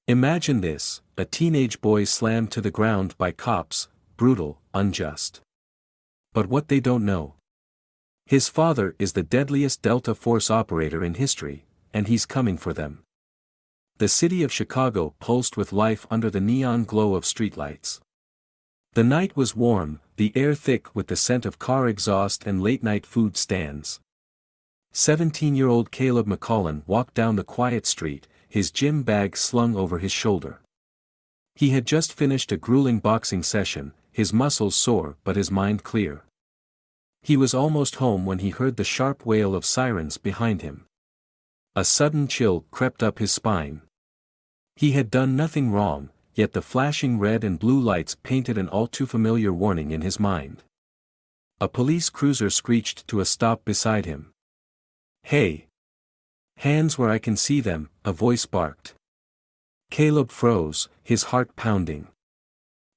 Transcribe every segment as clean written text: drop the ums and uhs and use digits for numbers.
Imagine this, a teenage boy slammed to the ground by cops, brutal, unjust. But what they don't know. His father is the deadliest Delta Force operator in history, and he's coming for them. The city of Chicago pulsed with life under the neon glow of streetlights. The night was warm, the air thick with the scent of car exhaust and late-night food stands. 17-year-old Caleb McCullen walked down the quiet street, his gym bag slung over his shoulder. He had just finished a grueling boxing session, his muscles sore but his mind clear. He was almost home when he heard the sharp wail of sirens behind him. A sudden chill crept up his spine. He had done nothing wrong, yet the flashing red and blue lights painted an all-too-familiar warning in his mind. A police cruiser screeched to a stop beside him. "Hey! Hands where I can see them," a voice barked. Caleb froze, his heart pounding.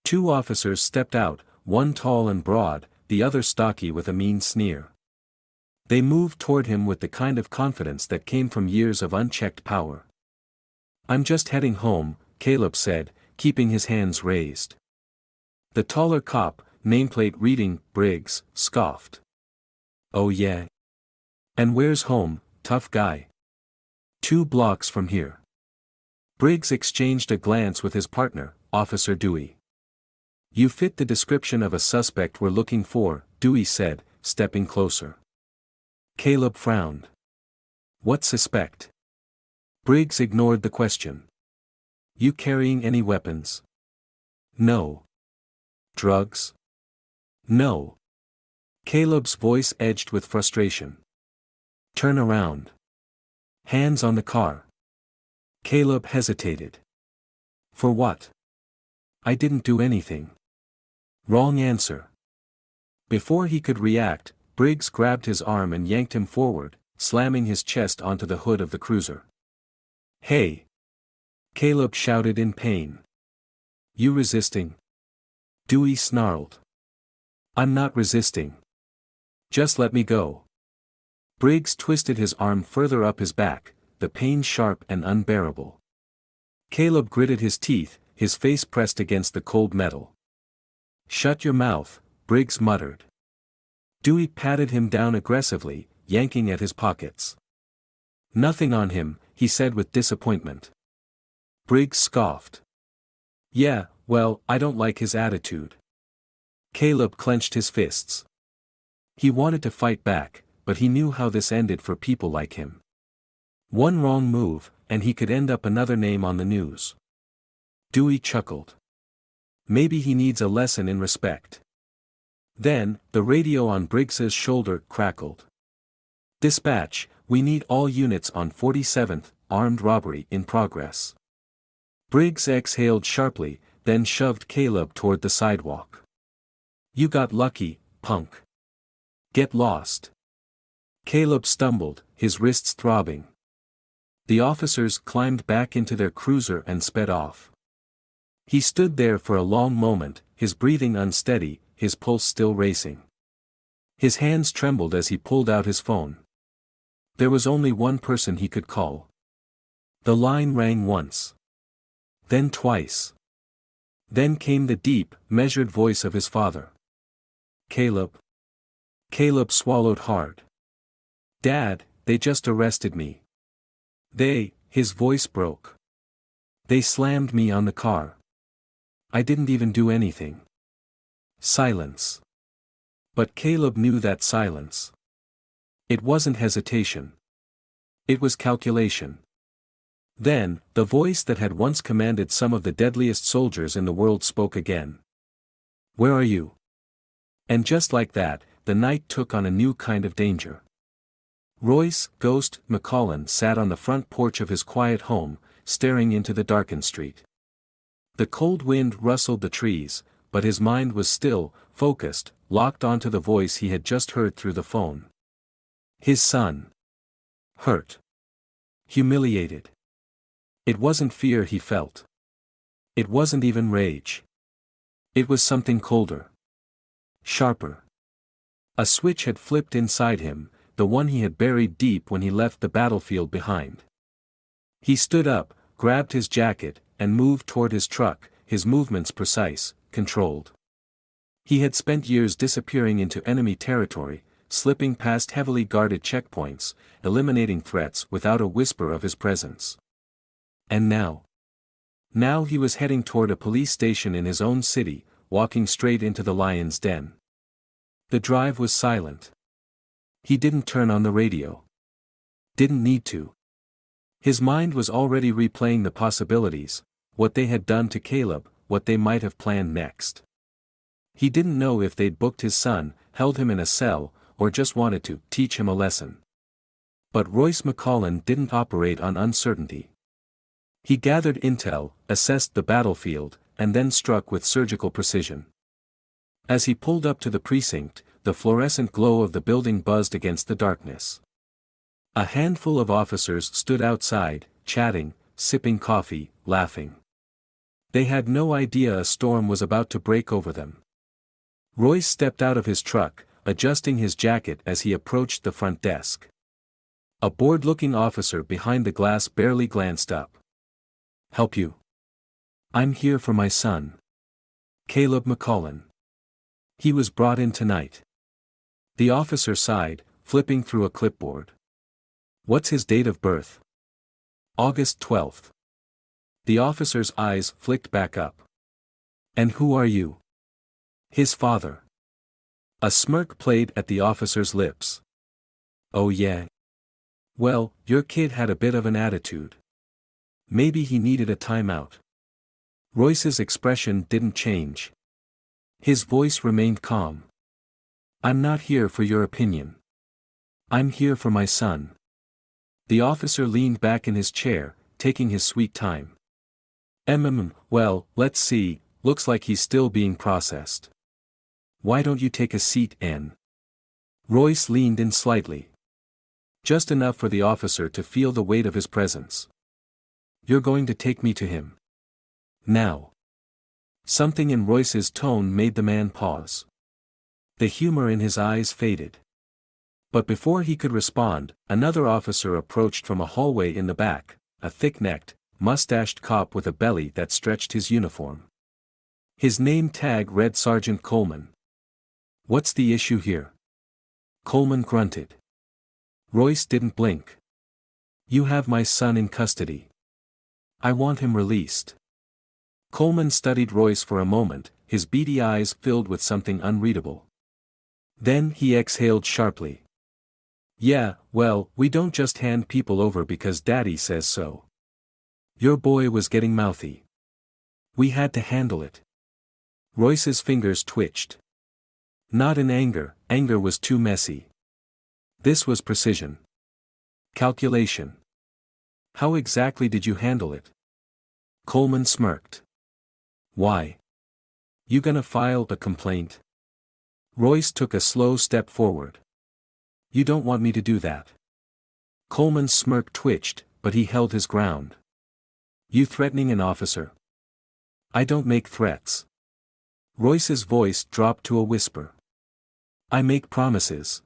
Two officers stepped out, one tall and broad, the other stocky with a mean sneer. They moved toward him with the kind of confidence that came from years of unchecked power. "I'm just heading home," Caleb said, keeping his hands raised. The taller cop, nameplate reading, Briggs, scoffed. "Oh yeah? And where's home, tough guy?" "2 blocks from here." Briggs exchanged a glance with his partner, Officer Dewey. "You fit the description of a suspect we're looking for," Dewey said, stepping closer. Caleb frowned. "What suspect?" Briggs ignored the question. "You carrying any weapons?" "No." "Drugs?" "No." Caleb's voice edged with frustration. "Turn around. Hands on the car." Caleb hesitated. "For what?" "I didn't do anything." "Wrong answer." Before he could react, Briggs grabbed his arm and yanked him forward, slamming his chest onto the hood of the cruiser. "Hey!" Caleb shouted in pain. "You resisting?" Dewey snarled. "I'm not resisting. Just let me go." Briggs twisted his arm further up his back, the pain sharp and unbearable. Caleb gritted his teeth, his face pressed against the cold metal. "Shut your mouth," Briggs muttered. Dewey patted him down aggressively, yanking at his pockets. "Nothing on him," he said with disappointment. Briggs scoffed. "Yeah, well, I don't like his attitude." Caleb clenched his fists. He wanted to fight back, but he knew how this ended for people like him. One wrong move, and he could end up another name on the news. Dewey chuckled. "Maybe he needs a lesson in respect." Then, the radio on Briggs's shoulder crackled. "Dispatch, we need all units on 47th, armed robbery in progress." Briggs exhaled sharply, then shoved Caleb toward the sidewalk. "You got lucky, punk. Get lost." Caleb stumbled, his wrists throbbing. The officers climbed back into their cruiser and sped off. He stood there for a long moment, his breathing unsteady, his pulse still racing. His hands trembled as he pulled out his phone. There was only one person he could call. The line rang once. Then twice. Then came the deep, measured voice of his father. "Caleb." Caleb swallowed hard. "Dad, they just arrested me." His voice broke. "They slammed me on the car. I didn't even do anything." Silence. But Caleb knew that silence. It wasn't hesitation. It was calculation. Then, the voice that had once commanded some of the deadliest soldiers in the world spoke again. "Where are you?" And just like that, the night took on a new kind of danger. Royce "Ghost" McCullen sat on the front porch of his quiet home, staring into the darkened street. The cold wind rustled the trees, but his mind was still, focused, locked onto the voice he had just heard through the phone. His son. Hurt. Humiliated. It wasn't fear he felt. It wasn't even rage. It was something colder. Sharper. A switch had flipped inside him, the one he had buried deep when he left the battlefield behind. He stood up, grabbed his jacket, and moved toward his truck, his movements precise, controlled. He had spent years disappearing into enemy territory, slipping past heavily guarded checkpoints, eliminating threats without a whisper of his presence. And now? Now he was heading toward a police station in his own city, walking straight into the lion's den. The drive was silent. He didn't turn on the radio. Didn't need to. His mind was already replaying the possibilities, what they had done to Caleb, what they might have planned next. He didn't know if they'd booked his son, held him in a cell, or just wanted to teach him a lesson. But Royce McCollin didn't operate on uncertainty. He gathered intel, assessed the battlefield, and then struck with surgical precision. As he pulled up to the precinct, the fluorescent glow of the building buzzed against the darkness. A handful of officers stood outside, chatting, sipping coffee, laughing. They had no idea a storm was about to break over them. Royce stepped out of his truck, adjusting his jacket as he approached the front desk. A bored-looking officer behind the glass barely glanced up. "Help you?" "I'm here for my son. Caleb McCollin. He was brought in tonight." The officer sighed, flipping through a clipboard. "What's his date of birth?" "August 12th. The officer's eyes flicked back up. "And who are you?" "His father." A smirk played at the officer's lips. "Oh yeah? Well, your kid had a bit of an attitude. Maybe he needed a timeout." Royce's expression didn't change. His voice remained calm. "I'm not here for your opinion. I'm here for my son." The officer leaned back in his chair, taking his sweet time. Well, let's see, looks like he's still being processed. Why don't you take a seat, Ann?" Royce leaned in slightly. Just enough for the officer to feel the weight of his presence. "You're going to take me to him? Now?" Something in Royce's tone made the man pause. The humor in his eyes faded. But before he could respond, another officer approached from a hallway in the back, a thick-necked, mustached cop with a belly that stretched his uniform. His name tag read Sergeant Coleman. "What's the issue here?" Coleman grunted. Royce didn't blink. "You have my son in custody. I want him released." Coleman studied Royce for a moment, his beady eyes filled with something unreadable. Then he exhaled sharply. "Yeah, well, we don't just hand people over because Daddy says so. Your boy was getting mouthy. We had to handle it." Royce's fingers twitched. Not in anger, anger was too messy. This was precision. Calculation. "How exactly did you handle it?" Coleman smirked. "Why? You gonna file a complaint?" Royce took a slow step forward. "You don't want me to do that." Coleman's smirk twitched, but he held his ground. "You threatening an officer?" "I don't make threats." Royce's voice dropped to a whisper. "I make promises."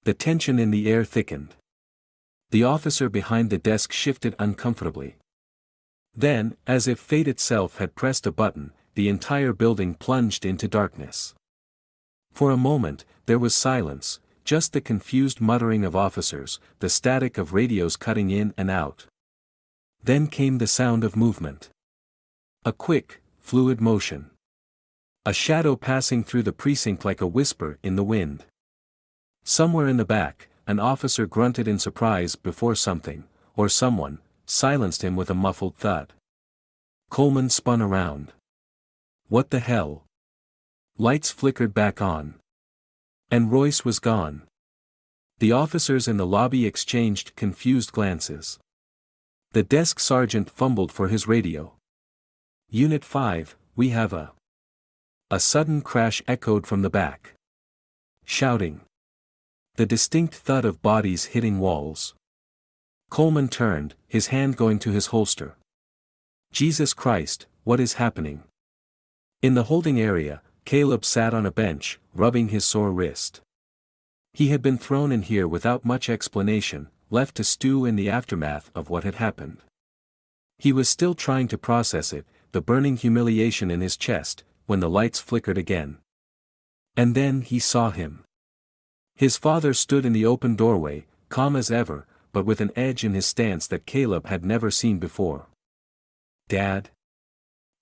The tension in the air thickened. The officer behind the desk shifted uncomfortably. Then, as if fate itself had pressed a button, the entire building plunged into darkness. For a moment, there was silence, just the confused muttering of officers, the static of radios cutting in and out. Then came the sound of movement. A quick, fluid motion. A shadow passing through the precinct like a whisper in the wind. Somewhere in the back, an officer grunted in surprise before something, or someone, silenced him with a muffled thud. Coleman spun around. What the hell? Lights flickered back on. And Royce was gone. The officers in the lobby exchanged confused glances. The desk sergeant fumbled for his radio. "Unit 5, we have a..." A sudden crash echoed from the back. Shouting. The distinct thud of bodies hitting walls. Coleman turned, his hand going to his holster. Jesus Christ, what is happening? In the holding area, Caleb sat on a bench, rubbing his sore wrist. He had been thrown in here without much explanation, left to stew in the aftermath of what had happened. He was still trying to process it, the burning humiliation in his chest, when the lights flickered again. And then he saw him. His father stood in the open doorway, calm as ever, but with an edge in his stance that Caleb had never seen before. "Dad?"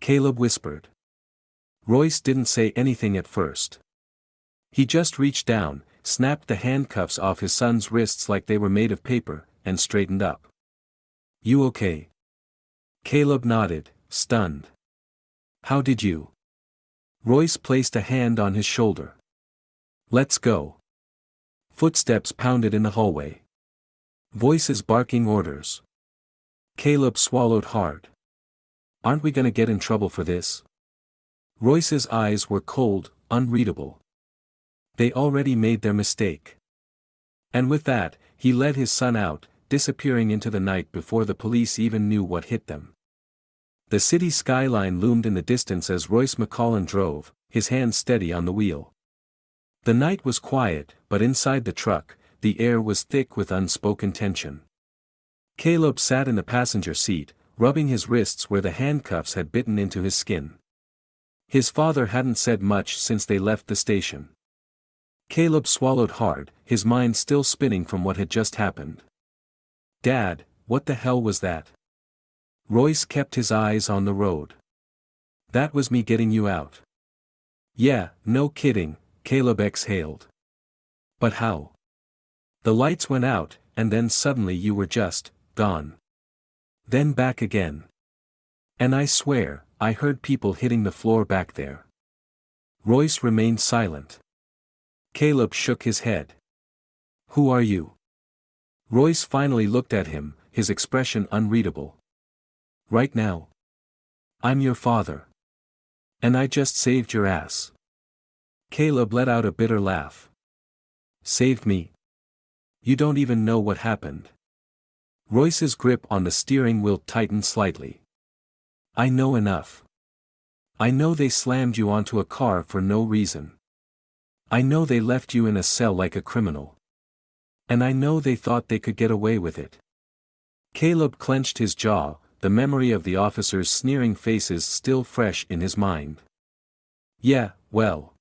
Caleb whispered. Royce didn't say anything at first. He just reached down, snapped the handcuffs off his son's wrists like they were made of paper, and straightened up. "You okay?" Caleb nodded, stunned. "How did you?" Royce placed a hand on his shoulder. "Let's go." Footsteps pounded in the hallway. Voices barking orders. Caleb swallowed hard. "Aren't we gonna get in trouble for this?" Royce's eyes were cold, unreadable. They already made their mistake. And with that, he led his son out, disappearing into the night before the police even knew what hit them. The city skyline loomed in the distance as Royce McCollum drove, his hand steady on the wheel. The night was quiet, but inside the truck, the air was thick with unspoken tension. Caleb sat in the passenger seat, rubbing his wrists where the handcuffs had bitten into his skin. His father hadn't said much since they left the station. Caleb swallowed hard, his mind still spinning from what had just happened. "Dad, what the hell was that?" Royce kept his eyes on the road. "That was me getting you out." "Yeah, no kidding," Caleb exhaled. "But how?" "The lights went out, and then suddenly you were just gone. Then back again. And I swear, I heard people hitting the floor back there." Royce remained silent. Caleb shook his head. "Who are you?" Royce finally looked at him, his expression unreadable. "Right now? I'm your father. And I just saved your ass." Caleb let out a bitter laugh. "Saved me? You don't even know what happened." Royce's grip on the steering wheel tightened slightly. "I know enough. I know they slammed you onto a car for no reason. I know they left you in a cell like a criminal. And I know they thought they could get away with it." Caleb clenched his jaw, the memory of the officers' sneering faces still fresh in his mind. "Yeah, well.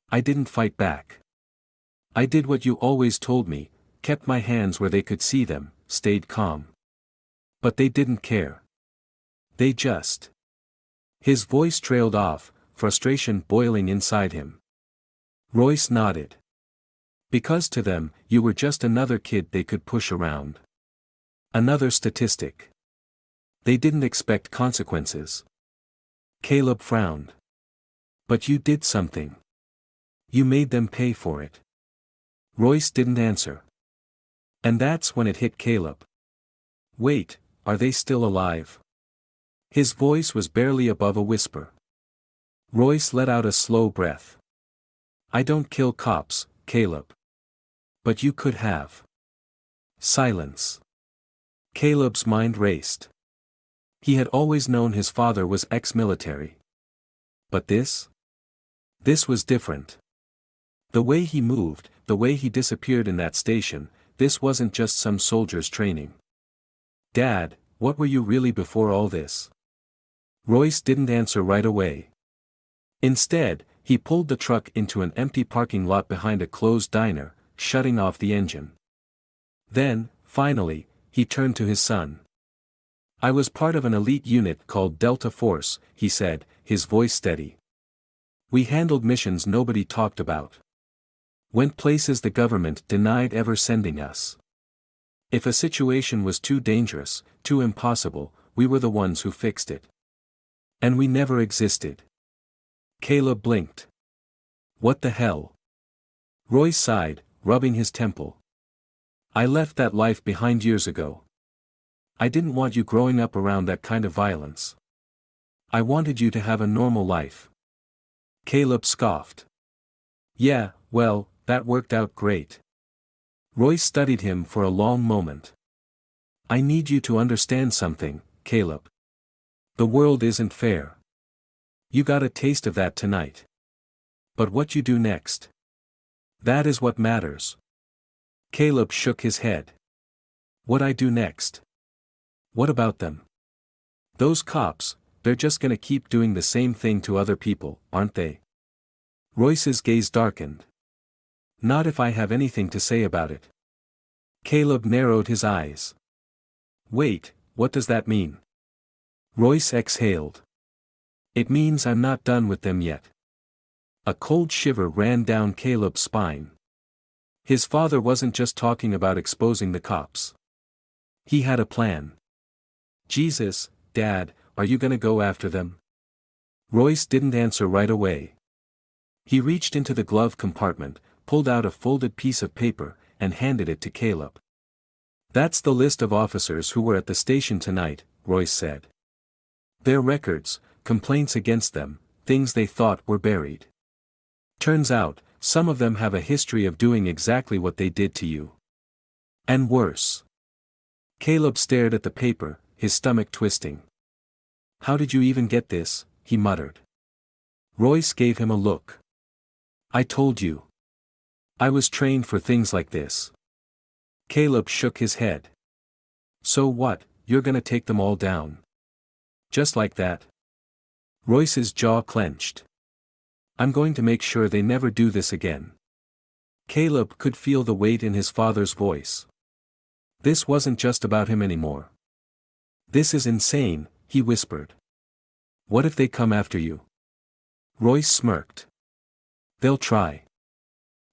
I didn't fight back. I did what you always told me, kept my hands where they could see them, stayed calm. But they didn't care. They just—" His voice trailed off, frustration boiling inside him. Royce nodded. "Because to them, you were just another kid they could push around. Another statistic. They didn't expect consequences." Caleb frowned. "But you did something. You made them pay for it." Royce didn't answer. And that's when it hit Caleb. "Wait, are they still alive?" His voice was barely above a whisper. Royce let out a slow breath. "I don't kill cops, Caleb. But you could have." Silence. Caleb's mind raced. He had always known his father was ex-military. But this? This was different. The way he moved, the way he disappeared in that station, this wasn't just some soldier's training. "Dad, what were you really before all this?" Royce didn't answer right away. Instead, he pulled the truck into an empty parking lot behind a closed diner, shutting off the engine. Then, finally, he turned to his son. "I was part of an elite unit called Delta Force," he said, his voice steady. "We handled missions nobody talked about. Went places the government denied ever sending us. If a situation was too dangerous, too impossible, we were the ones who fixed it. And we never existed." Caleb blinked. "What the hell?" Roy sighed, rubbing his temple. "I left that life behind years ago. I didn't want you growing up around that kind of violence. I wanted you to have a normal life." Caleb scoffed. "Yeah, well, that worked out great." Roy studied him for a long moment. "I need you to understand something, Caleb. The world isn't fair. You got a taste of that tonight. But what you do next? That is what matters." Caleb shook his head. "What I do next? What about them? Those cops, they're just gonna keep doing the same thing to other people, aren't they? Royce's gaze darkened. Not if I have anything to say about it. Caleb narrowed his eyes. Wait, what does that mean? Royce exhaled. It means I'm not done with them yet. A cold shiver ran down Caleb's spine. His father wasn't just talking about exposing the cops. He had a plan. Jesus, Dad, are you gonna go after them? Royce didn't answer right away. He reached into the glove compartment, pulled out a folded piece of paper, and handed it to Caleb. That's the list of officers who were at the station tonight, Royce said. Their records, complaints against them, things they thought were buried. Turns out, some of them have a history of doing exactly what they did to you. And worse. Caleb stared at the paper, his stomach twisting. How did you even get this? He muttered. Royce gave him a look. I told you. I was trained for things like this. Caleb shook his head. So what, you're gonna take them all down? Just like that? Royce's jaw clenched. I'm going to make sure they never do this again. Caleb could feel the weight in his father's voice. This wasn't just about him anymore. This is insane, he whispered. What if they come after you? Royce smirked. They'll try.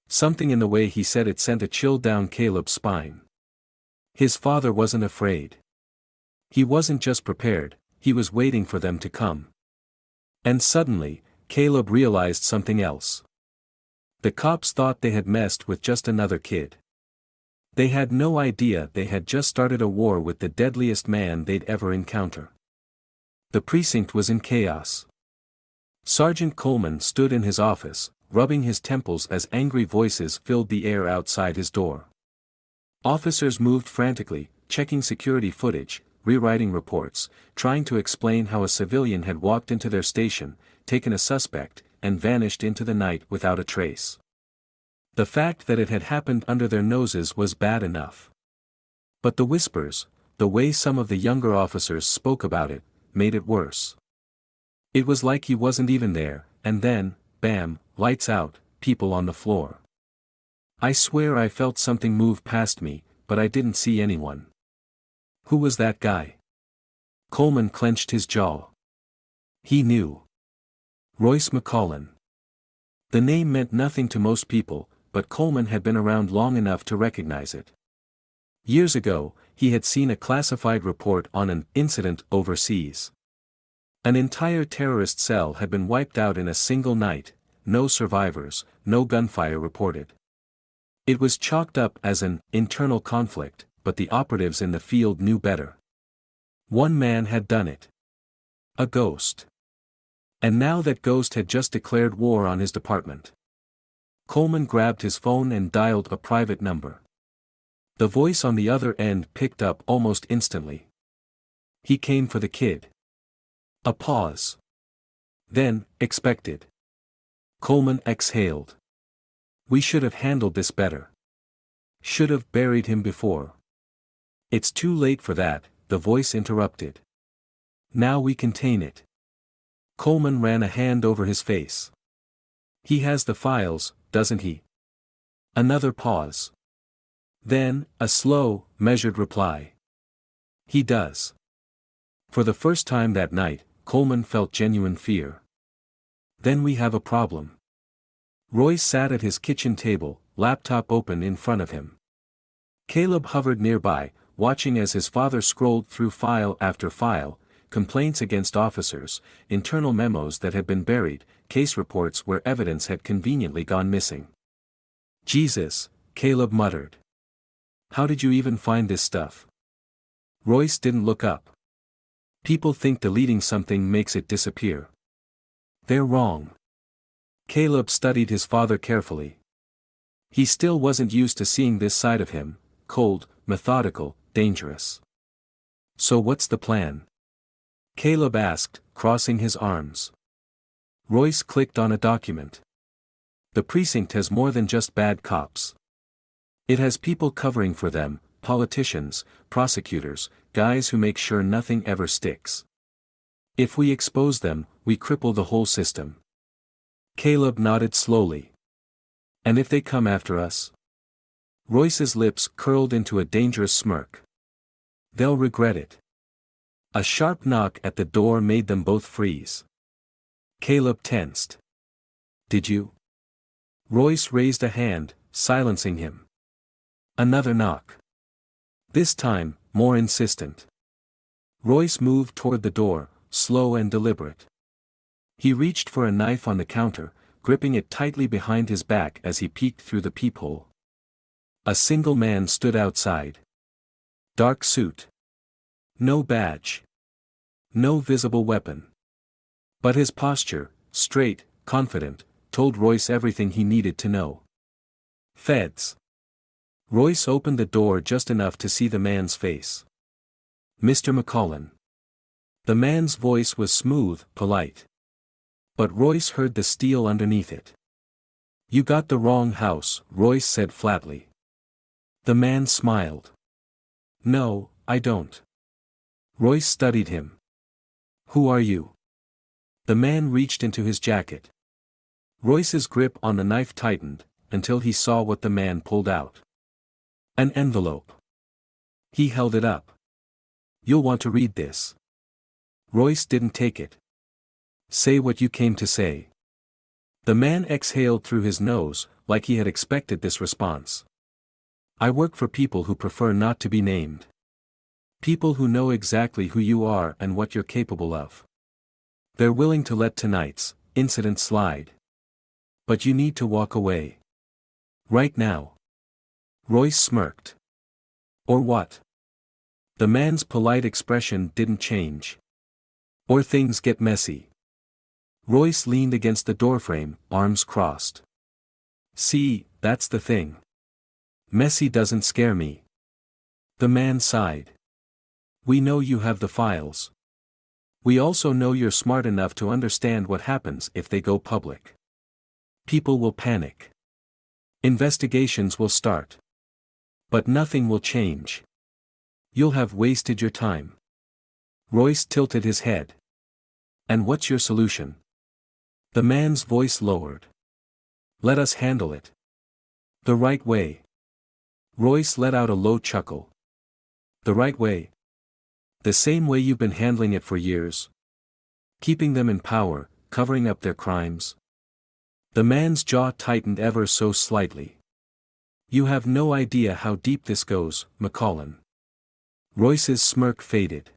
Something in the way he said it sent a chill down Caleb's spine. His father wasn't afraid. He wasn't just prepared, he was waiting for them to come. And suddenly, Caleb realized something else. The cops thought they had messed with just another kid. They had no idea they had just started a war with the deadliest man they'd ever encounter. The precinct was in chaos. Sergeant Coleman stood in his office, rubbing his temples as angry voices filled the air outside his door. Officers moved frantically, checking security footage, rewriting reports, trying to explain how a civilian had walked into their station, taken a suspect, and vanished into the night without a trace. The fact that it had happened under their noses was bad enough. But the whispers, the way some of the younger officers spoke about it, made it worse. It was like he wasn't even there, and then, bam, lights out, people on the floor. I swear I felt something move past me, but I didn't see anyone. Who was that guy? Coleman clenched his jaw. He knew. Royce McCollin. The name meant nothing to most people, but Coleman had been around long enough to recognize it. Years ago, he had seen a classified report on an incident overseas. An entire terrorist cell had been wiped out in a single night, no survivors, no gunfire reported. It was chalked up as an internal conflict, but the operatives in the field knew better. One man had done it. A ghost. And now that ghost had just declared war on his department. Coleman grabbed his phone and dialed a private number. The voice on the other end picked up almost instantly. He came for the kid. A pause. Then, expected. Coleman exhaled. We should have handled this better. Should have buried him before. It's too late for that, the voice interrupted. Now we contain it. Coleman ran a hand over his face. He has the files, doesn't he? Another pause. Then, a slow, measured reply. He does. For the first time that night, Coleman felt genuine fear. Then we have a problem. Royce sat at his kitchen table, laptop open in front of him. Caleb hovered nearby, watching as his father scrolled through file after file, complaints against officers, internal memos that had been buried, case reports where evidence had conveniently gone missing. Jesus, Caleb muttered. How did you even find this stuff? Royce didn't look up. People think deleting something makes it disappear. They're wrong. Caleb studied his father carefully. He still wasn't used to seeing this side of him, cold, methodical, dangerous. So what's the plan? Caleb asked, crossing his arms. Royce clicked on a document. The precinct has more than just bad cops. It has people covering for them, politicians, prosecutors, guys who make sure nothing ever sticks. If we expose them, we cripple the whole system. Caleb nodded slowly. And if they come after us? Royce's lips curled into a dangerous smirk. They'll regret it. A sharp knock at the door made them both freeze. Caleb tensed. Did you? Royce raised a hand, silencing him. Another knock. This time, more insistent. Royce moved toward the door, slow and deliberate. He reached for a knife on the counter, gripping it tightly behind his back as he peeked through the peephole. A single man stood outside. Dark suit. No badge. No visible weapon. But his posture, straight, confident, told Royce everything he needed to know. Feds. Royce opened the door just enough to see the man's face. Mr. McCollum. The man's voice was smooth, polite. But Royce heard the steel underneath it. You got the wrong house, Royce said flatly. The man smiled. No, I don't. Royce studied him. Who are you? The man reached into his jacket. Royce's grip on the knife tightened, until he saw what the man pulled out. An envelope. He held it up. You'll want to read this. Royce didn't take it. Say what you came to say. The man exhaled through his nose, like he had expected this response. I work for people who prefer not to be named. People who know exactly who you are and what you're capable of. They're willing to let tonight's incident slide. But you need to walk away. Right now. Royce smirked. Or what? The man's polite expression didn't change. Or things get messy. Royce leaned against the doorframe, arms crossed. See, that's the thing. Messy doesn't scare me. The man sighed. We know you have the files. We also know you're smart enough to understand what happens if they go public. People will panic. Investigations will start. But nothing will change. You'll have wasted your time. Royce tilted his head. And what's your solution? The man's voice lowered. Let us handle it. The right way. Royce let out a low chuckle. The right way. The same way you've been handling it for years. Keeping them in power, covering up their crimes. The man's jaw tightened ever so slightly. You have no idea how deep this goes, McCollum. Royce's smirk faded.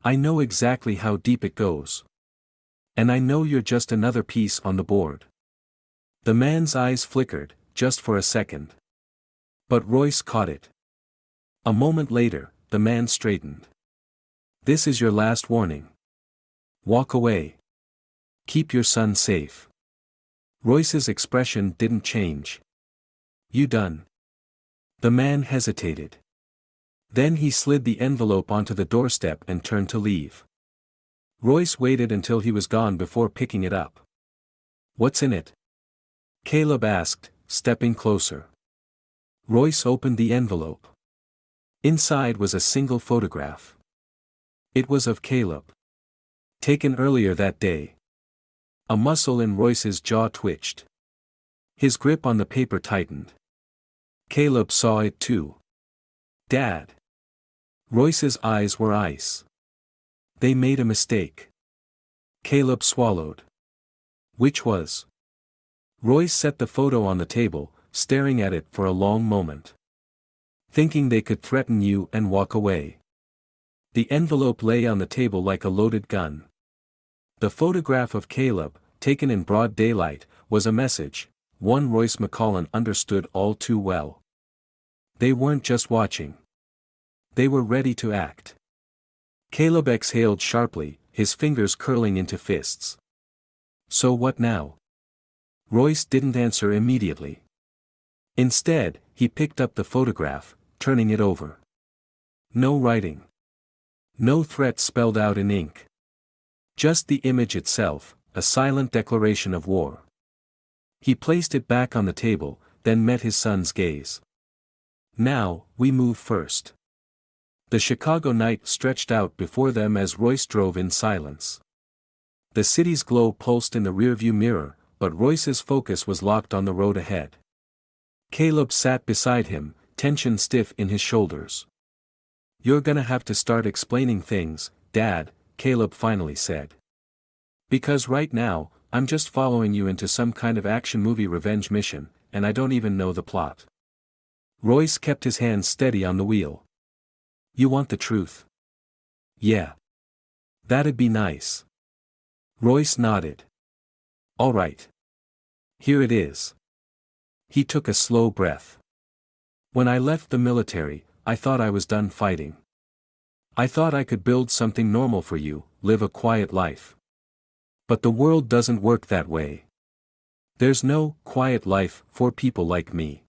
I know exactly how deep it goes. And I know you're just another piece on the board. The man's eyes flickered, just for a second. But Royce caught it. A moment later, the man straightened. This is your last warning. Walk away. Keep your son safe. Royce's expression didn't change. You done? The man hesitated. Then he slid the envelope onto the doorstep and turned to leave. Royce waited until he was gone before picking it up. What's in it? Caleb asked, stepping closer. Royce opened the envelope. Inside was a single photograph. It was of Caleb. Taken earlier that day. A muscle in Royce's jaw twitched. His grip on the paper tightened. Caleb saw it too. Dad. Royce's eyes were ice. They made a mistake. Caleb swallowed. Which was? Royce set the photo on the table, staring at it for a long moment. Thinking they could threaten you and walk away. The envelope lay on the table like a loaded gun. The photograph of Caleb, taken in broad daylight, was a message, one Royce McCollum understood all too well. They weren't just watching. They were ready to act. Caleb exhaled sharply, his fingers curling into fists. So what now? Royce didn't answer immediately. Instead, he picked up the photograph, turning it over. No writing. No threat spelled out in ink. Just the image itself, a silent declaration of war. He placed it back on the table, then met his son's gaze. Now, we move first. The Chicago night stretched out before them as Royce drove in silence. The city's glow pulsed in the rearview mirror, but Royce's focus was locked on the road ahead. Caleb sat beside him, tension stiff in his shoulders. "You're gonna have to start explaining things, Dad," Caleb finally said. "Because right now, I'm just following you into some kind of action movie revenge mission, and I don't even know the plot." Royce kept his hands steady on the wheel. "You want the truth?" "Yeah. That'd be nice." Royce nodded. "All right. Here it is." He took a slow breath. "When I left the military, I thought I was done fighting. I thought I could build something normal for you, live a quiet life. But the world doesn't work that way. There's no quiet life for people like me."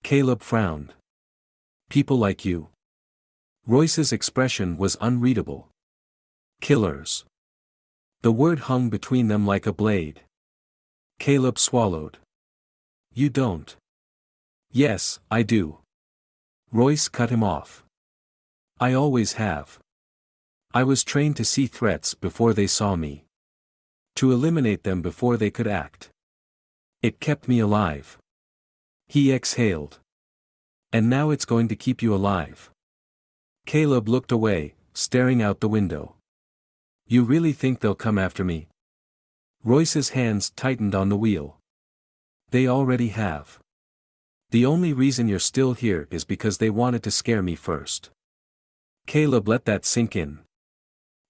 Caleb frowned. "People like you?" Royce's expression was unreadable. "Killers." The word hung between them like a blade. Caleb swallowed. "You don't." "Yes, I do." Royce cut him off. "I always have. I was trained to see threats before they saw me. To eliminate them before they could act. It kept me alive." He exhaled. "And now it's going to keep you alive." Caleb looked away, staring out the window. "You really think they'll come after me?" Royce's hands tightened on the wheel. "They already have. The only reason you're still here is because they wanted to scare me first." Caleb let that sink in.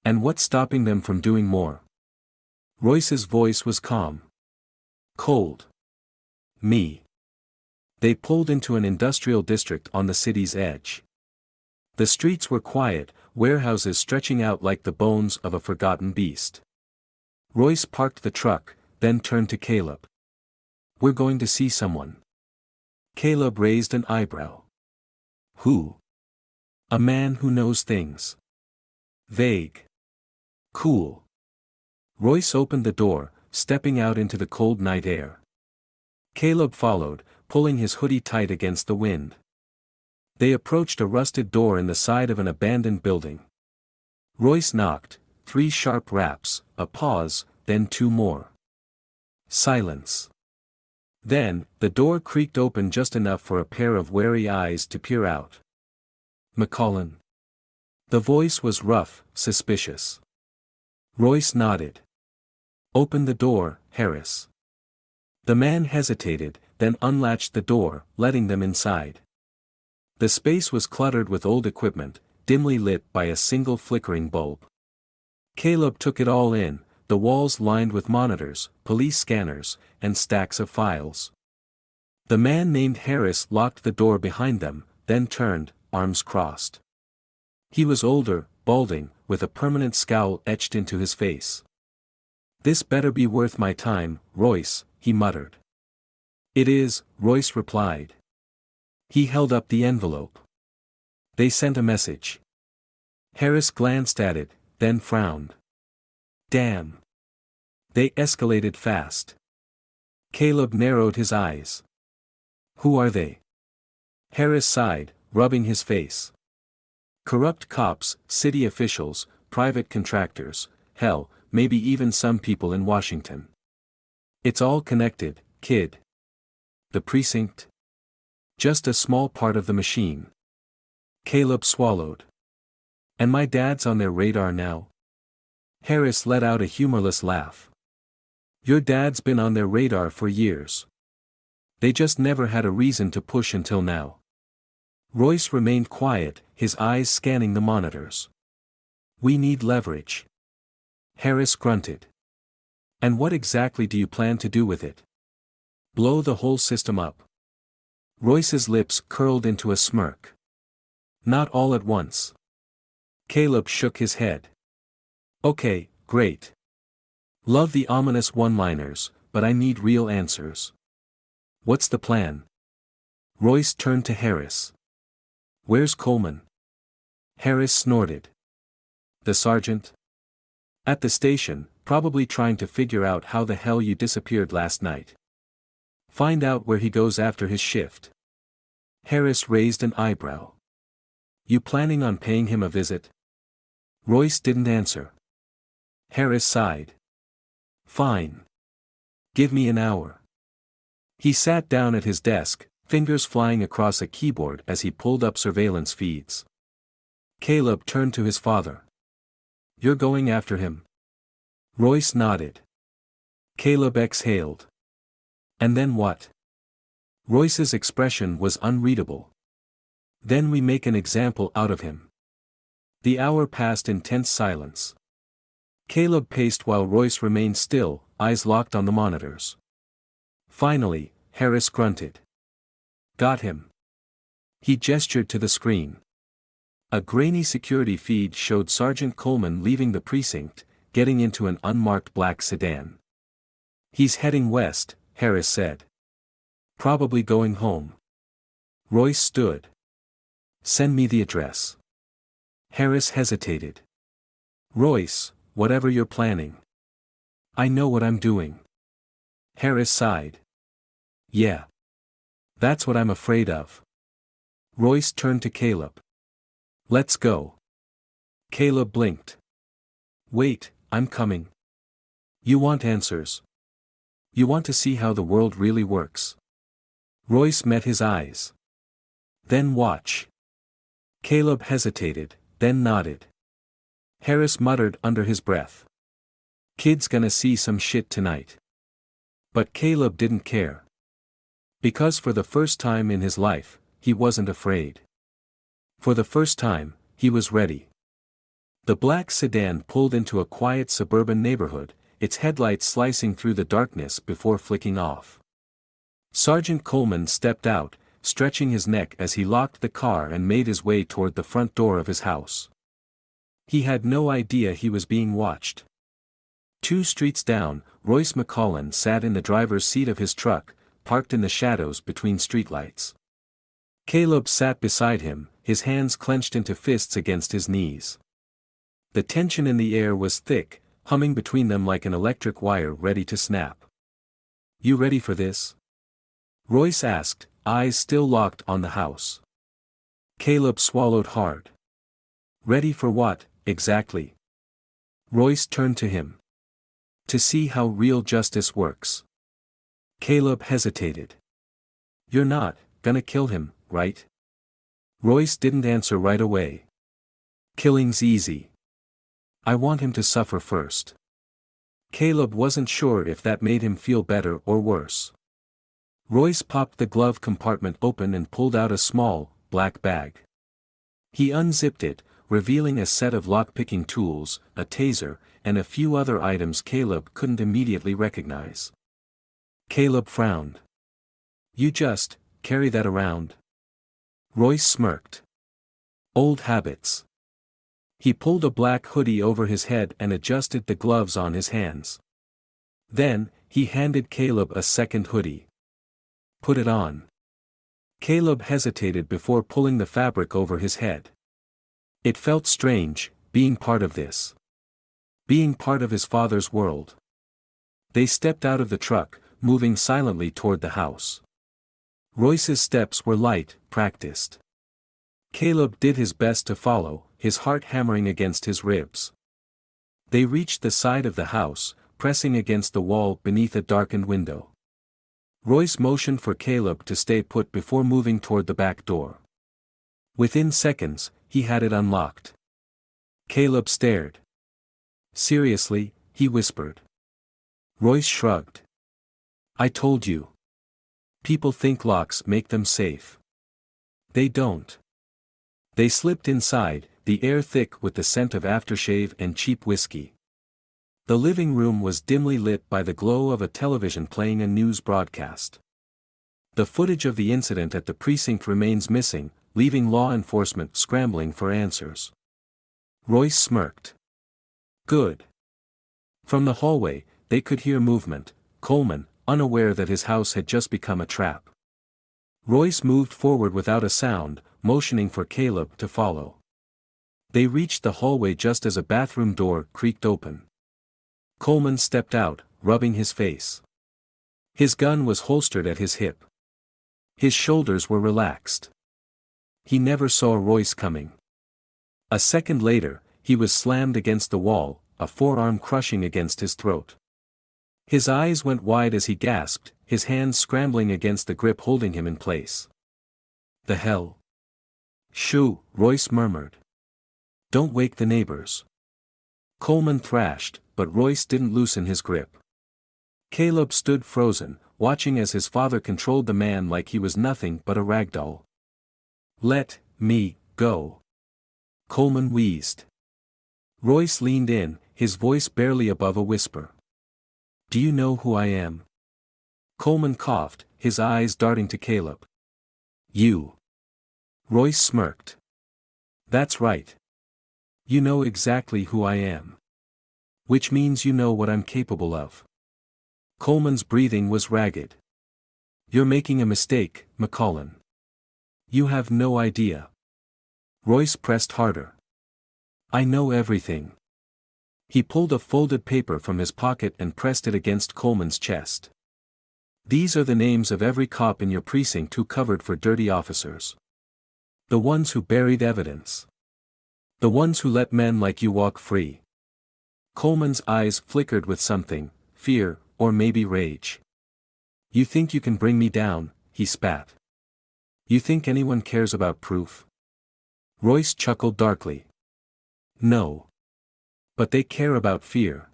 "And what's stopping them from doing more?" Royce's voice was calm. "Cold. Me." They pulled into an industrial district on the city's edge. The streets were quiet, warehouses stretching out like the bones of a forgotten beast. Royce parked the truck, then turned to Caleb. "We're going to see someone." Caleb raised an eyebrow. "Who?" "A man who knows things. Vague. Cool." Royce opened the door, stepping out into the cold night air. Caleb followed, pulling his hoodie tight against the wind. They approached a rusted door in the side of an abandoned building. Royce knocked, 3 sharp raps, a pause, then 2 more. Silence. Then, the door creaked open just enough for a pair of wary eyes to peer out. "McCullen." The voice was rough, suspicious. Royce nodded. "Open the door, Harris." The man hesitated, then unlatched the door, letting them inside. The space was cluttered with old equipment, dimly lit by a single flickering bulb. Caleb took it all in, the walls lined with monitors, police scanners, and stacks of files. The man named Harris locked the door behind them, then turned, arms crossed. He was older, balding, with a permanent scowl etched into his face. "This better be worth my time, Royce," he muttered. "It is," Royce replied. He held up the envelope. "They sent a message." Harris glanced at it, then frowned. "Damn. They escalated fast." Caleb narrowed his eyes. "Who are they?" Harris sighed, rubbing his face. "Corrupt cops, city officials, private contractors, hell, maybe even some people in Washington. It's all connected, kid. The precinct? Just a small part of the machine." Caleb swallowed. "And my dad's on their radar now?" Harris let out a humorless laugh. "Your dad's been on their radar for years. They just never had a reason to push until now." Royce remained quiet, his eyes scanning the monitors. "We need leverage." Harris grunted. "And what exactly do you plan to do with it? Blow the whole system up?" Royce's lips curled into a smirk. "Not all at once." Caleb shook his head. "Okay, great. Love the ominous one-liners, but I need real answers. What's the plan?" Royce turned to Harris. "Where's Coleman?" Harris snorted. "The sergeant?" "At the station, probably trying to figure out how the hell you disappeared last night. Find out where he goes after his shift." Harris raised an eyebrow. You planning on paying him a visit? Royce didn't answer. Harris sighed. Fine. Give me an hour. He sat down at his desk, fingers flying across a keyboard as he pulled up surveillance feeds. Caleb turned to his father. You're going after him? Royce nodded. Caleb exhaled. And then what? Royce's expression was unreadable. Then we make an example out of him. The hour passed in tense silence. Caleb paced while Royce remained still, eyes locked on the monitors. Finally, Harris grunted. Got him. He gestured to the screen. A grainy security feed showed Sergeant Coleman leaving the precinct, getting into an unmarked black sedan. He's heading west, Harris said. Probably going home. Royce stood. Send me the address. Harris hesitated. Royce, whatever you're planning. I know what I'm doing. Harris sighed. Yeah. That's what I'm afraid of. Royce turned to Caleb. Let's go. Caleb blinked. Wait, I'm coming. You want answers. You want to see how the world really works. Royce met his eyes. Then watch. Caleb hesitated, then nodded. Harris muttered under his breath. Kid's gonna see some shit tonight. But Caleb didn't care. Because for the first time in his life, he wasn't afraid. For the first time, he was ready. The black sedan pulled into a quiet suburban neighborhood, its headlights slicing through the darkness before flicking off. Sergeant Coleman stepped out, stretching his neck as he locked the car and made his way toward the front door of his house. He had no idea he was being watched. 2 streets down, Royce McCollin sat in the driver's seat of his truck, parked in the shadows between streetlights. Caleb sat beside him, his hands clenched into fists against his knees. The tension in the air was thick, humming between them like an electric wire ready to snap. You ready for this? Royce asked, eyes still locked on the house. Caleb swallowed hard. Ready for what, exactly? Royce turned to him. To see how real justice works. Caleb hesitated. You're not gonna kill him, right? Royce didn't answer right away. Killing's easy. I want him to suffer first. Caleb wasn't sure if that made him feel better or worse. Royce popped the glove compartment open and pulled out a small, black bag. He unzipped it, revealing a set of lock-picking tools, a taser, and a few other items Caleb couldn't immediately recognize. Caleb frowned. You just carry that around? Royce smirked. Old habits. He pulled a black hoodie over his head and adjusted the gloves on his hands. Then, he handed Caleb a second hoodie. Put it on. Caleb hesitated before pulling the fabric over his head. It felt strange, being part of this. Being part of his father's world. They stepped out of the truck, moving silently toward the house. Royce's steps were light, practiced. Caleb did his best to follow, his heart hammering against his ribs. They reached the side of the house, pressing against the wall beneath a darkened window. Royce motioned for Caleb to stay put before moving toward the back door. Within seconds, he had it unlocked. Caleb stared. Seriously, he whispered. Royce shrugged. I told you. People think locks make them safe. They don't. They slipped inside, the air thick with the scent of aftershave and cheap whiskey. The living room was dimly lit by the glow of a television playing a news broadcast. The footage of the incident at the precinct remains missing, leaving law enforcement scrambling for answers. Royce smirked. Good. From the hallway, they could hear movement, Coleman, unaware that his house had just become a trap. Royce moved forward without a sound, motioning for Caleb to follow. They reached the hallway just as a bathroom door creaked open. Coleman stepped out, rubbing his face. His gun was holstered at his hip. His shoulders were relaxed. He never saw Royce coming. A second later, he was slammed against the wall, a forearm crushing against his throat. His eyes went wide as he gasped, his hands scrambling against the grip holding him in place. The hell? Shoo, Royce murmured. Don't wake the neighbors. Coleman thrashed, but Royce didn't loosen his grip. Caleb stood frozen, watching as his father controlled the man like he was nothing but a ragdoll. Let me go. Coleman wheezed. Royce leaned in, his voice barely above a whisper. Do you know who I am? Coleman coughed, his eyes darting to Caleb. You. Royce smirked. That's right. You know exactly who I am. Which means you know what I'm capable of. Coleman's breathing was ragged. You're making a mistake, McCollin. You have no idea. Royce pressed harder. I know everything. He pulled a folded paper from his pocket and pressed it against Coleman's chest. These are the names of every cop in your precinct who covered for dirty officers. The ones who buried evidence. The ones who let men like you walk free. Coleman's eyes flickered with something, fear, or maybe rage. You think you can bring me down, he spat. You think anyone cares about proof? Royce chuckled darkly. No. But they care about fear.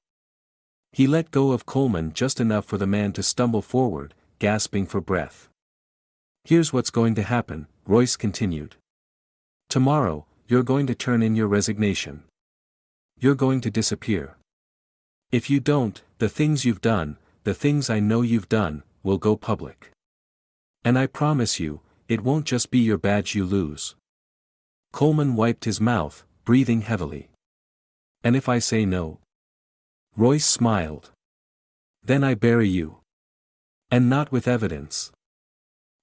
He let go of Coleman just enough for the man to stumble forward, gasping for breath. Here's what's going to happen, Royce continued. Tomorrow, you're going to turn in your resignation. You're going to disappear. If you don't, the things you've done, the things I know you've done, will go public. And I promise you, it won't just be your badge you lose. Coleman wiped his mouth, breathing heavily. And if I say no? Royce smiled. Then I bury you. And not with evidence.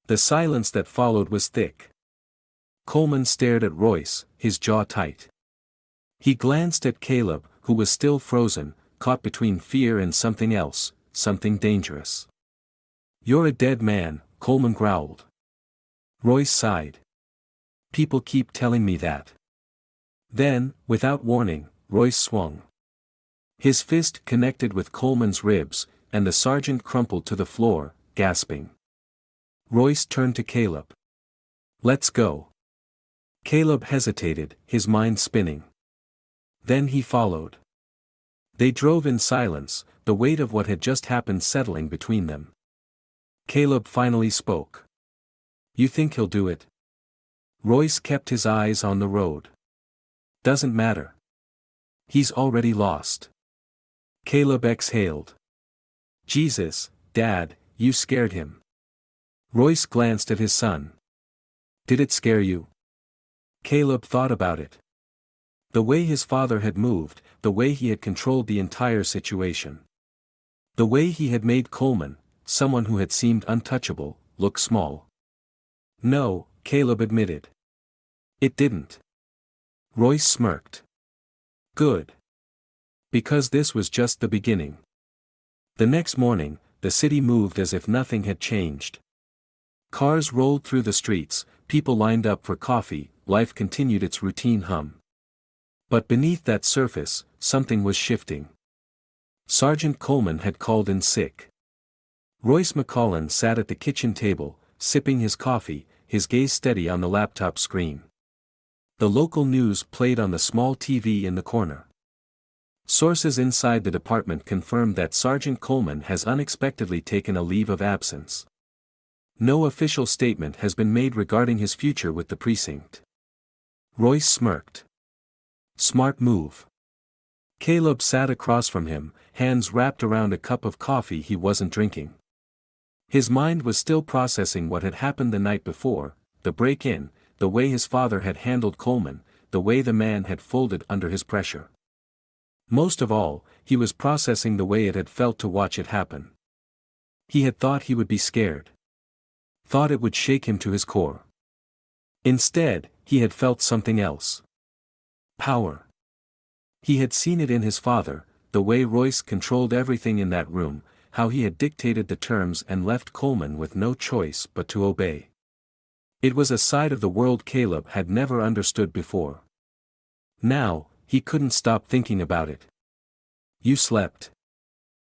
The silence that followed was thick. Coleman stared at Royce, his jaw tight. He glanced at Caleb, who was still frozen, caught between fear and something else, something dangerous. You're a dead man, Coleman growled. Royce sighed. People keep telling me that. Then, without warning, Royce swung. His fist connected with Coleman's ribs, and the sergeant crumpled to the floor, gasping. Royce turned to Caleb. Let's go. Caleb hesitated, his mind spinning. Then he followed. They drove in silence, the weight of what had just happened settling between them. Caleb finally spoke. You think he'll do it? Royce kept his eyes on the road. Doesn't matter. He's already lost. Caleb exhaled. Jesus, Dad, you scared him. Royce glanced at his son. Did it scare you? Caleb thought about it. The way his father had moved, the way he had controlled the entire situation. The way he had made Coleman, someone who had seemed untouchable, look small. No, Caleb admitted. It didn't. Royce smirked. Good. Because this was just the beginning. The next morning, the city moved as if nothing had changed. Cars rolled through the streets, people lined up for coffee, life continued its routine hum. But beneath that surface, something was shifting. Sergeant Coleman had called in sick. Royce McCollin sat at the kitchen table, sipping his coffee, his gaze steady on the laptop screen. The local news played on the small TV in the corner. Sources inside the department confirmed that Sergeant Coleman has unexpectedly taken a leave of absence. No official statement has been made regarding his future with the precinct. Royce smirked. Smart move. Caleb sat across from him, hands wrapped around a cup of coffee he wasn't drinking. His mind was still processing what had happened the night before, the break-in, the way his father had handled Coleman, the way the man had folded under his pressure. Most of all, he was processing the way it had felt to watch it happen. He had thought he would be scared. Thought it would shake him to his core. Instead, he had felt something else. Power. He had seen it in his father, the way Royce controlled everything in that room, how he had dictated the terms and left Coleman with no choice but to obey. It was a side of the world Caleb had never understood before. Now, he couldn't stop thinking about it. "You slept?"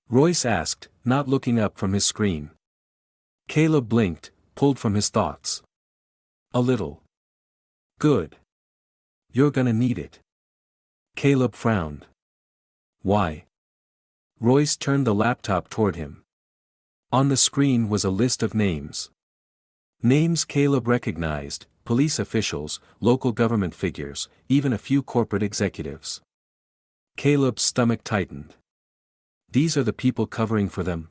Royce asked, not looking up from his screen. Caleb blinked, pulled from his thoughts. "A little." "Good. You're gonna need it." Caleb frowned. "Why?" Royce turned the laptop toward him. On the screen was a list of names. Names Caleb recognized: police officials, local government figures, even a few corporate executives. Caleb's stomach tightened. These are the people covering for them?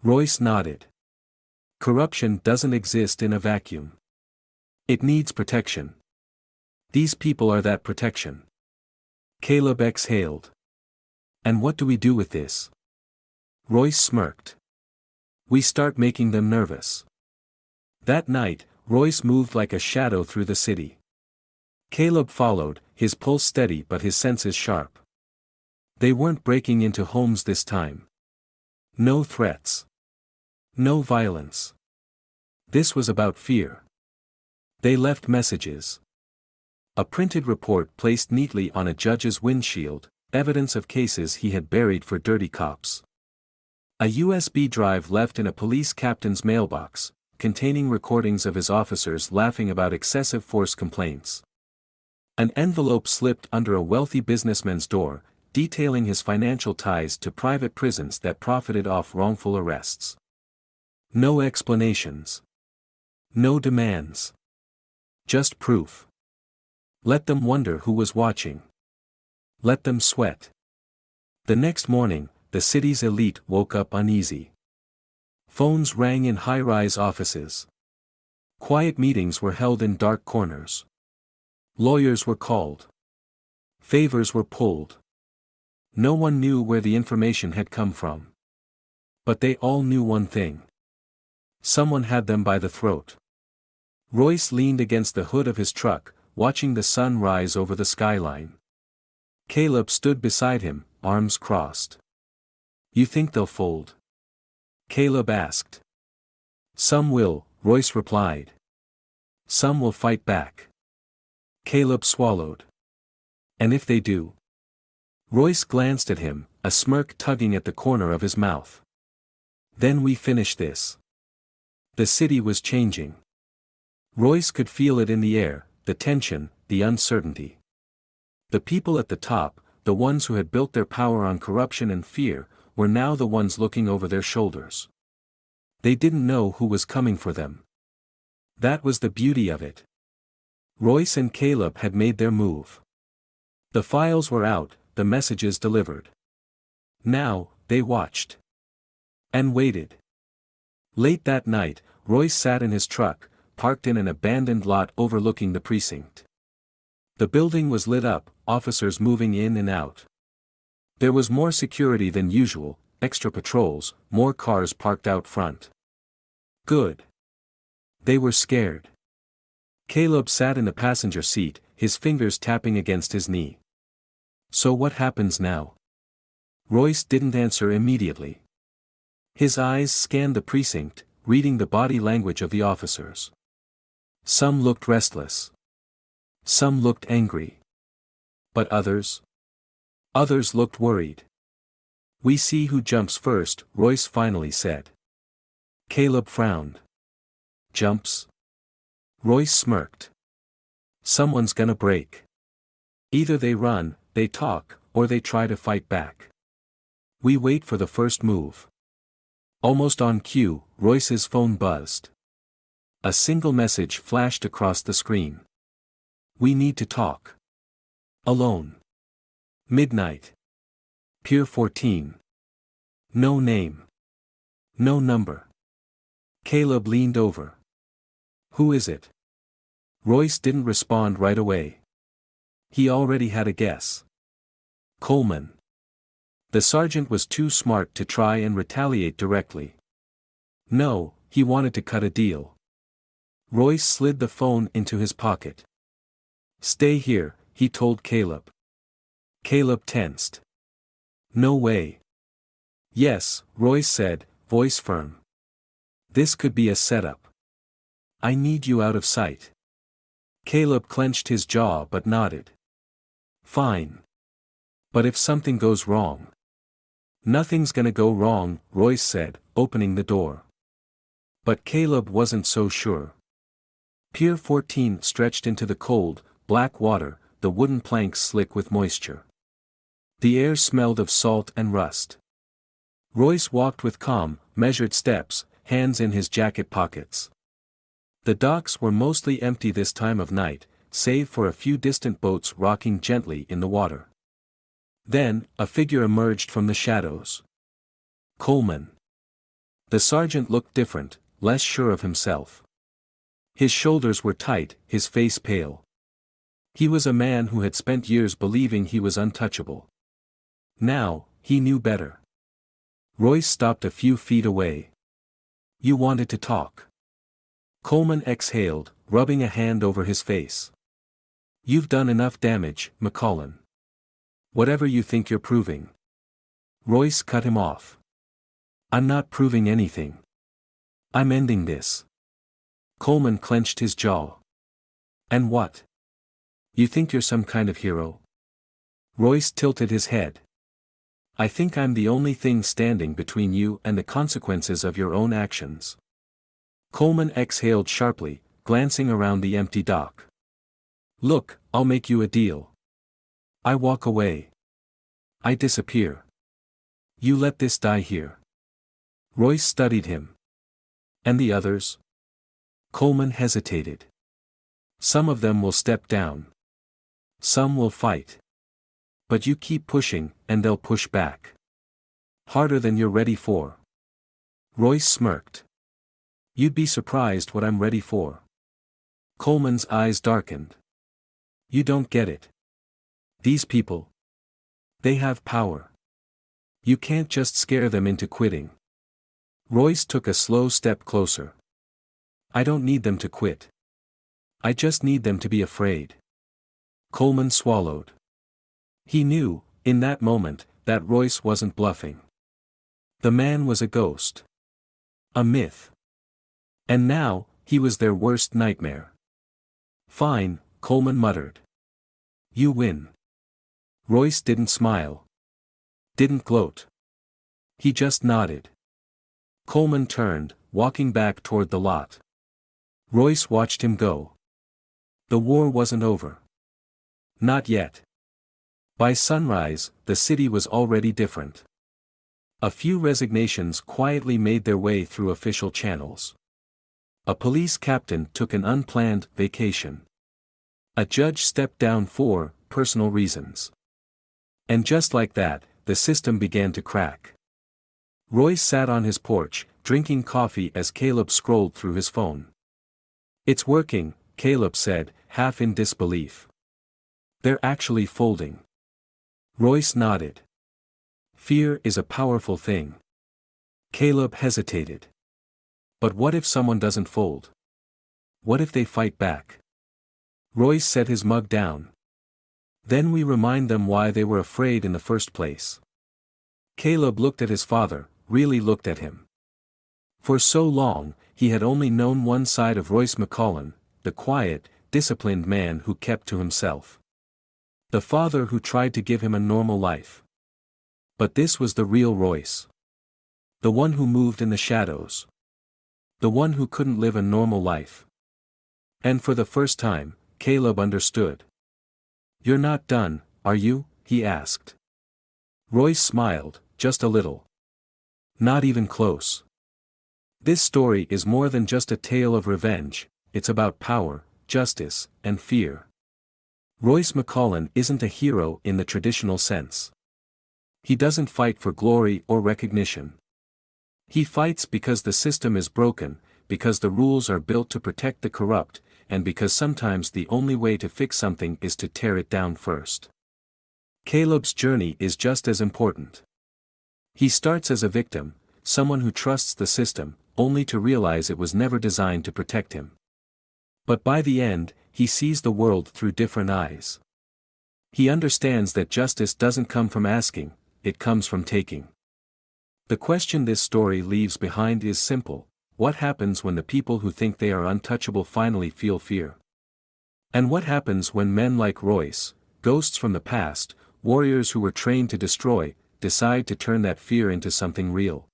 Royce nodded. Corruption doesn't exist in a vacuum. It needs protection. These people are that protection. Caleb exhaled. "And what do we do with this?" Royce smirked. "We start making them nervous." That night, Royce moved like a shadow through the city. Caleb followed, his pulse steady but his senses sharp. They weren't breaking into homes this time. No threats. No violence. This was about fear. They left messages. A printed report placed neatly on a judge's windshield, evidence of cases he had buried for dirty cops. A USB drive left in a police captain's mailbox, containing recordings of his officers laughing about excessive force complaints. An envelope slipped under a wealthy businessman's door, detailing his financial ties to private prisons that profited off wrongful arrests. No explanations. No demands. Just proof. Let them wonder who was watching. Let them sweat. The next morning, the city's elite woke up uneasy. Phones rang in high-rise offices. Quiet meetings were held in dark corners. Lawyers were called. Favors were pulled. No one knew where the information had come from. But they all knew one thing. Someone had them by the throat. Royce leaned against the hood of his truck, watching the sun rise over the skyline. Caleb stood beside him, arms crossed. "You think they'll fold?" Caleb asked. "Some will," Royce replied. "Some will fight back." Caleb swallowed. "And if they do?" Royce glanced at him, a smirk tugging at the corner of his mouth. "Then we finish this." The city was changing. Royce could feel it in the air, the tension, the uncertainty. The people at the top, the ones who had built their power on corruption and fear, were now the ones looking over their shoulders. They didn't know who was coming for them. That was the beauty of it. Royce and Caleb had made their move. The files were out, the messages delivered. Now, they watched. And waited. Late that night, Royce sat in his truck, parked in an abandoned lot overlooking the precinct. The building was lit up, officers moving in and out. There was more security than usual, extra patrols, more cars parked out front. Good. They were scared. Caleb sat in the passenger seat, his fingers tapping against his knee. "So what happens now?" Royce didn't answer immediately. His eyes scanned the precinct, reading the body language of the officers. Some looked restless. Some looked angry. But others? Others looked worried. "We see who jumps first," Royce finally said. Caleb frowned. "Jumps?" Royce smirked. "Someone's gonna break. Either they run, they talk, or they try to fight back. We wait for the first move." Almost on cue, Royce's phone buzzed. A single message flashed across the screen. "We need to talk. Alone. Midnight. Pier 14. No name. No number." Caleb leaned over. "Who is it?" Royce didn't respond right away. He already had a guess. Coleman. The sergeant was too smart to try and retaliate directly. No, he wanted to cut a deal. Royce slid the phone into his pocket. "Stay here," he told Caleb. Caleb tensed. "No way." "Yes," Royce said, voice firm. "This could be a setup. I need you out of sight." Caleb clenched his jaw but nodded. Fine. But if something goes wrong? Nothing's gonna go wrong, Royce said, opening the door. But Caleb wasn't so sure. Pier 14 stretched into the cold, black water, the wooden planks slick with moisture. The air smelled of salt and rust. Royce walked with calm, measured steps, hands in his jacket pockets. The docks were mostly empty this time of night, save for a few distant boats rocking gently in the water. Then, a figure emerged from the shadows. Coleman. The sergeant looked different, less sure of himself. His shoulders were tight, his face pale. He was a man who had spent years believing he was untouchable. Now, he knew better. Royce stopped a few feet away. You wanted to talk. Coleman exhaled, rubbing a hand over his face. You've done enough damage, McCollum. Whatever you think you're proving. Royce cut him off. I'm not proving anything. I'm ending this. Coleman clenched his jaw. And what? You think you're some kind of hero? Royce tilted his head. I think I'm the only thing standing between you and the consequences of your own actions. Coleman exhaled sharply, glancing around the empty dock. Look, I'll make you a deal. I walk away. I disappear. You let this die here. Royce studied him. And the others? Coleman hesitated. Some of them will step down. Some will fight. But you keep pushing, and they'll push back. Harder than you're ready for. Royce smirked. You'd be surprised what I'm ready for. Coleman's eyes darkened. You don't get it. These people. They have power. You can't just scare them into quitting. Royce took a slow step closer. I don't need them to quit. I just need them to be afraid. Coleman swallowed. He knew, in that moment, that Royce wasn't bluffing. The man was a ghost. A myth. And now, he was their worst nightmare. Fine, Coleman muttered. You win. Royce didn't smile. Didn't gloat. He just nodded. Coleman turned, walking back toward the lot. Royce watched him go. The war wasn't over. Not yet. By sunrise, the city was already different. A few resignations quietly made their way through official channels. A police captain took an unplanned vacation. A judge stepped down for personal reasons. And just like that, the system began to crack. Royce sat on his porch, drinking coffee as Caleb scrolled through his phone. It's working, Caleb said, half in disbelief. They're actually folding. Royce nodded. Fear is a powerful thing. Caleb hesitated. But what if someone doesn't fold? What if they fight back? Royce set his mug down. Then we remind them why they were afraid in the first place. Caleb looked at his father, really looked at him. For so long, he had only known one side of Royce McCollum, the quiet, disciplined man who kept to himself. The father who tried to give him a normal life. But this was the real Royce. The one who moved in the shadows. The one who couldn't live a normal life. And for the first time, Caleb understood. You're not done, are you? He asked. Royce smiled, just a little. Not even close. This story is more than just a tale of revenge, it's about power, justice, and fear. Royce McCollum isn't a hero in the traditional sense. He doesn't fight for glory or recognition. He fights because the system is broken, because the rules are built to protect the corrupt, and because sometimes the only way to fix something is to tear it down first. Caleb's journey is just as important. He starts as a victim, someone who trusts the system, only to realize it was never designed to protect him. But by the end, he sees the world through different eyes. He understands that justice doesn't come from asking, it comes from taking. The question this story leaves behind is simple: what happens when the people who think they are untouchable finally feel fear? And what happens when men like Royce, ghosts from the past, warriors who were trained to destroy, decide to turn that fear into something real.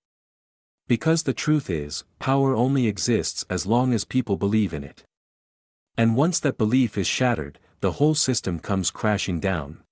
Because the truth is, power only exists as long as people believe in it. And once that belief is shattered, the whole system comes crashing down.